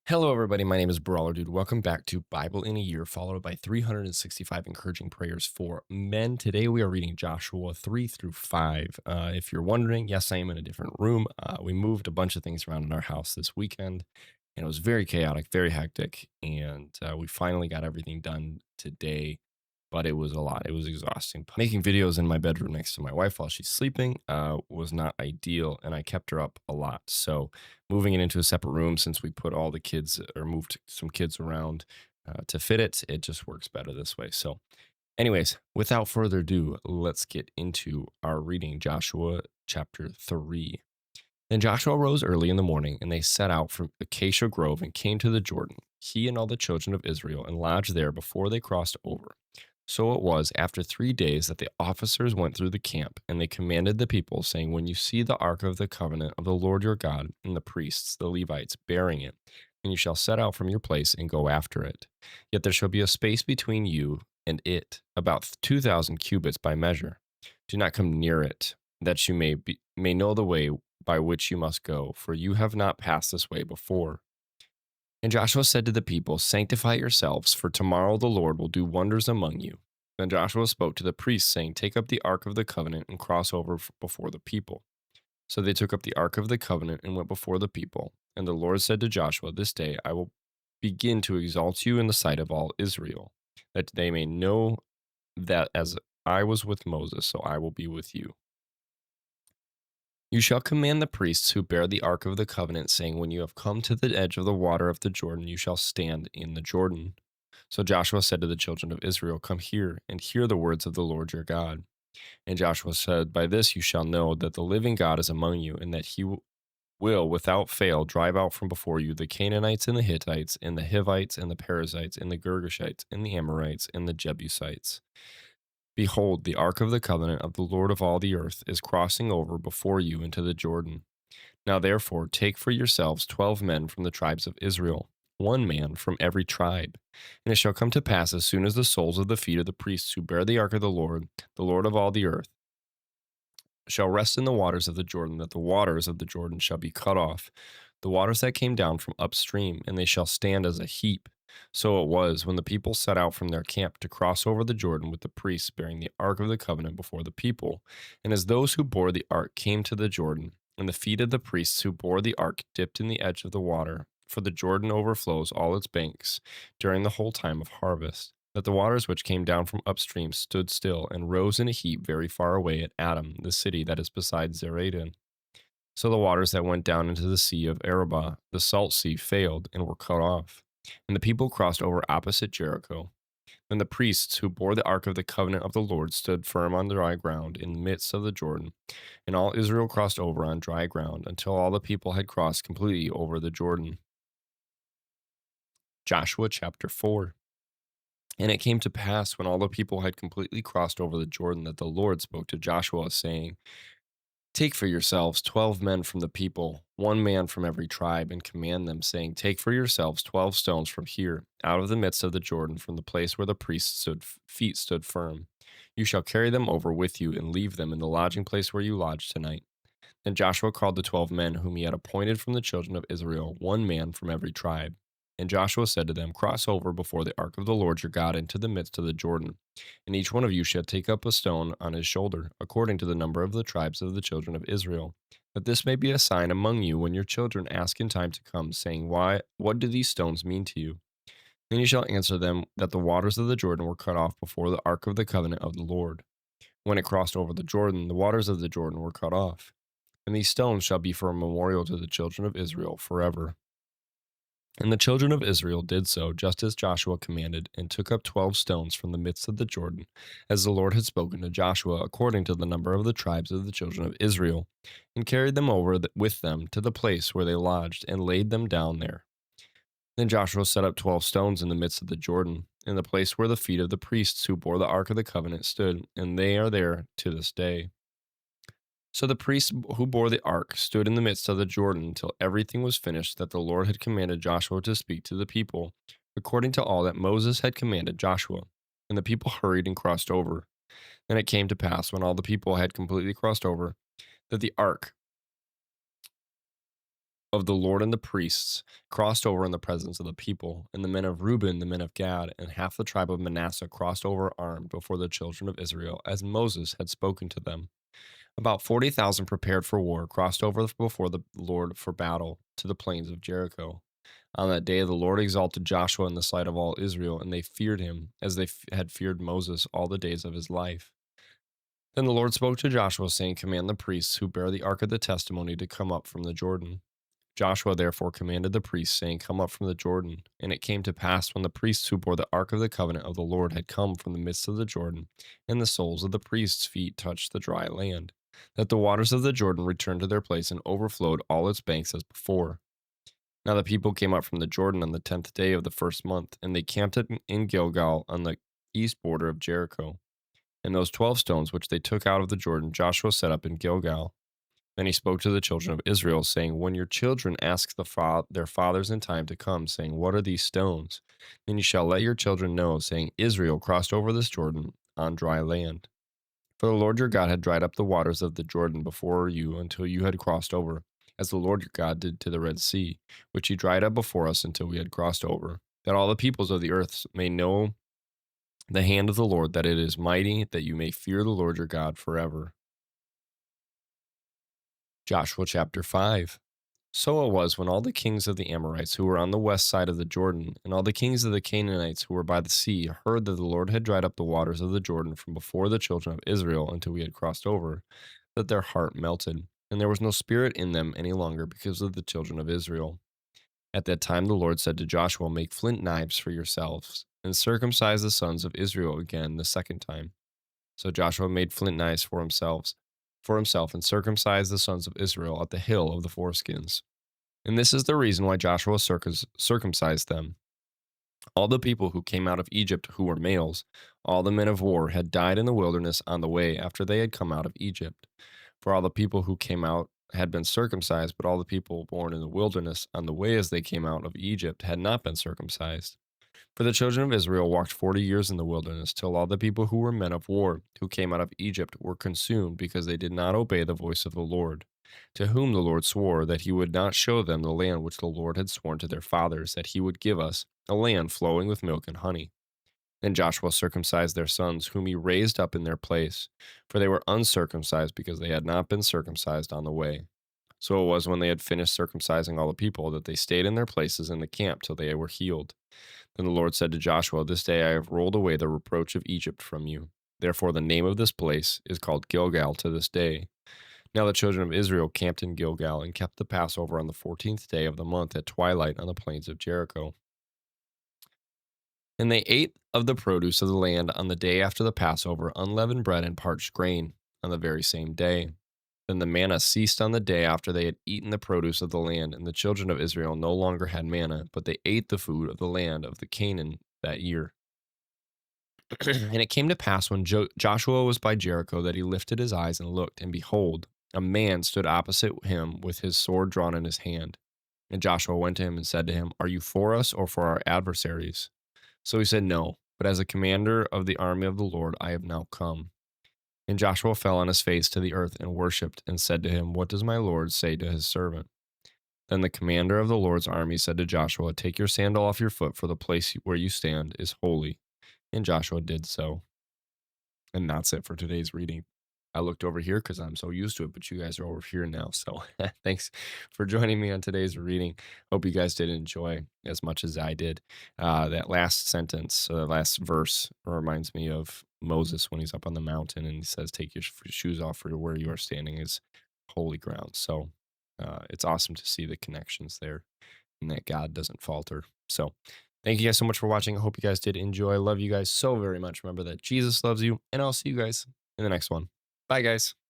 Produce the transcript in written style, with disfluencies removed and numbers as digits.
Hello, everybody. My name is BrawlerDood. Welcome back to Bible in a Year, followed by 365 encouraging prayers for men. Today, we are reading Joshua 3 through 5. If you're wondering, yes, I am in a different room. We moved a bunch of things around in our house this weekend, and it was very chaotic, very hectic. And we finally got everything done today, but it was a lot. It was exhausting. Making videos in my bedroom next to my wife while she's sleeping was not ideal, and I kept her up a lot. So, moving it into a separate room since we put all the kids or moved some kids around to fit it. It just works better this way. So, anyways, without further ado, let's get into our reading Joshua chapter 3. Then Joshua rose early in the morning, and they set out from Acacia Grove and came to the Jordan, he and all the children of Israel, and lodged there before they crossed over. So it was after 3 days that the officers went through the camp, and they commanded the people, saying, When you see the ark of the covenant of the Lord your God, and the priests, the Levites, bearing it, then you shall set out from your place and go after it. Yet there shall be a space between you and it, about 2,000 cubits by measure. Do not come near it, that you may know the way by which you must go, for you have not passed this way before. And Joshua said to the people, Sanctify yourselves, for tomorrow the Lord will do wonders among you. Then Joshua spoke to the priests, saying, Take up the ark of the covenant and cross over before the people. So they took up the ark of the covenant and went before the people. And the Lord said to Joshua, This day I will begin to exalt you in the sight of all Israel, that they may know that as I was with Moses, so I will be with you. You shall command the priests who bear the ark of the covenant, saying, When you have come to the edge of the water of the Jordan, you shall stand in the Jordan. So Joshua said to the children of Israel, Come here and hear the words of the Lord your God. And Joshua said, By this you shall know that the living God is among you, and that he will without fail drive out from before you the Canaanites and the Hittites, and the Hivites, and the Perizzites, and the Girgashites, and the Amorites, and the Jebusites. Behold, the ark of the covenant of the Lord of all the earth is crossing over before you into the Jordan. Now therefore take for yourselves 12 men from the tribes of Israel, one man from every tribe. And it shall come to pass as soon as the soles of the feet of the priests who bear the ark of the Lord of all the earth, shall rest in the waters of the Jordan, that the waters of the Jordan shall be cut off, the waters that came down from upstream, and they shall stand as a heap. So it was when the people set out from their camp to cross over the Jordan with the priests bearing the ark of the covenant before the people. And as those who bore the ark came to the Jordan, and the feet of the priests who bore the ark dipped in the edge of the water, for the Jordan overflows all its banks during the whole time of harvest, that the waters which came down from upstream stood still and rose in a heap very far away at Adam, the city that is beside Zeredin. So the waters that went down into the sea of Arabah, the salt sea, failed and were cut off. And the people crossed over opposite Jericho. Then the priests who bore the ark of the covenant of the Lord stood firm on dry ground in the midst of the Jordan. And all Israel crossed over on dry ground until all the people had crossed completely over the Jordan. Joshua chapter 4. And it came to pass when all the people had completely crossed over the Jordan that the Lord spoke to Joshua, saying, Take for yourselves 12 men from the people, one man from every tribe, and command them, saying, Take for yourselves 12 stones from here, out of the midst of the Jordan, from the place where the priest's feet stood firm. You shall carry them over with you, and leave them in the lodging place where you lodge tonight. Then Joshua called the 12 men whom he had appointed from the children of Israel, one man from every tribe. And Joshua said to them, Cross over before the ark of the Lord your God into the midst of the Jordan. And each one of you shall take up a stone on his shoulder, according to the number of the tribes of the children of Israel, that this may be a sign among you when your children ask in time to come, saying, What do these stones mean to you? Then you shall answer them that the waters of the Jordan were cut off before the ark of the covenant of the Lord. When it crossed over the Jordan, the waters of the Jordan were cut off. And these stones shall be for a memorial to the children of Israel forever. And the children of Israel did so, just as Joshua commanded, and took up 12 stones from the midst of the Jordan, as the Lord had spoken to Joshua, according to the number of the tribes of the children of Israel, and carried them over with them to the place where they lodged, and laid them down there. Then Joshua set up 12 stones in the midst of the Jordan, in the place where the feet of the priests who bore the ark of the covenant stood, and they are there to this day. So the priests who bore the ark stood in the midst of the Jordan until everything was finished that the Lord had commanded Joshua to speak to the people, according to all that Moses had commanded Joshua. And the people hurried and crossed over. Then it came to pass, when all the people had completely crossed over, that the ark of the Lord and the priests crossed over in the presence of the people, and the men of Reuben, the men of Gad, and half the tribe of Manasseh crossed over armed before the children of Israel, as Moses had spoken to them. About 40,000 prepared for war crossed over before the Lord for battle to the plains of Jericho. On that day, the Lord exalted Joshua in the sight of all Israel, and they feared him as they had feared Moses all the days of his life. Then the Lord spoke to Joshua, saying, Command the priests who bear the ark of the testimony to come up from the Jordan. Joshua therefore commanded the priests, saying, Come up from the Jordan. And it came to pass, when the priests who bore the ark of the covenant of the Lord had come from the midst of the Jordan, and the soles of the priests' feet touched the dry land, that the waters of the Jordan returned to their place and overflowed all its banks as before. Now the people came up from the Jordan on the 10th day of the first month, and they camped in Gilgal on the east border of Jericho. And those 12 stones which they took out of the Jordan, Joshua set up in Gilgal. Then he spoke to the children of Israel, saying, When your children ask their fathers in time to come, saying, What are these stones? Then you shall let your children know, saying, Israel crossed over this Jordan on dry land. For the Lord your God had dried up the waters of the Jordan before you until you had crossed over, as the Lord your God did to the Red Sea, which he dried up before us until we had crossed over, that all the peoples of the earth may know the hand of the Lord, that it is mighty, that you may fear the Lord your God forever. Joshua chapter 5. So it was when all the kings of the Amorites who were on the west side of the Jordan, and all the kings of the Canaanites who were by the sea, heard that the Lord had dried up the waters of the Jordan from before the children of Israel until we had crossed over, that their heart melted, and there was no spirit in them any longer because of the children of Israel. At that time the Lord said to Joshua, Make flint knives for yourselves, and circumcise the sons of Israel again the second time. So Joshua made flint knives for himself, and circumcised the sons of Israel at the hill of the foreskins. And this is the reason why Joshua circumcised them. All the people who came out of Egypt who were males, all the men of war, had died in the wilderness on the way after they had come out of Egypt. For all the people who came out had been circumcised, but all the people born in the wilderness on the way as they came out of Egypt had not been circumcised. For the children of Israel walked 40 years in the wilderness, till all the people who were men of war, who came out of Egypt, were consumed, because they did not obey the voice of the Lord, to whom the Lord swore that he would not show them the land which the Lord had sworn to their fathers, that he would give us, a land flowing with milk and honey. Then Joshua circumcised their sons, whom he raised up in their place, for they were uncircumcised, because they had not been circumcised on the way. So it was, when they had finished circumcising all the people, that they stayed in their places in the camp till they were healed. Then the Lord said to Joshua, This day I have rolled away the reproach of Egypt from you. Therefore the name of this place is called Gilgal to this day. Now the children of Israel camped in Gilgal, and kept the Passover on the 14th day of the month at twilight on the plains of Jericho. And they ate of the produce of the land on the day after the Passover, unleavened bread and parched grain, on the very same day. Then the manna ceased on the day after they had eaten the produce of the land, and the children of Israel no longer had manna, but they ate the food of the land of the Canaan that year. And it came to pass, when Joshua was by Jericho, that he lifted his eyes and looked, and behold, a man stood opposite him with his sword drawn in his hand. And Joshua went to him and said to him, Are you for us or for our adversaries? So he said, No, but as a commander of the army of the Lord I have now come. And Joshua fell on his face to the earth and worshipped, and said to him, What does my Lord say to his servant? Then the commander of the Lord's army said to Joshua, Take your sandal off your foot, for the place where you stand is holy. And Joshua did so. And that's it for today's reading. I looked over here because I'm so used to it, but you guys are over here now. So thanks for joining me on today's reading. Hope you guys did enjoy as much as I did. That last sentence, last verse, reminds me of Moses when he's up on the mountain and he says, Take your shoes off, for where you are standing is holy ground. So it's awesome to see the connections there, and that God doesn't falter. So thank you guys so much for watching. I hope you guys did enjoy. I love you guys so very much. Remember that Jesus loves you, and I'll see you guys in the next one. Bye, guys.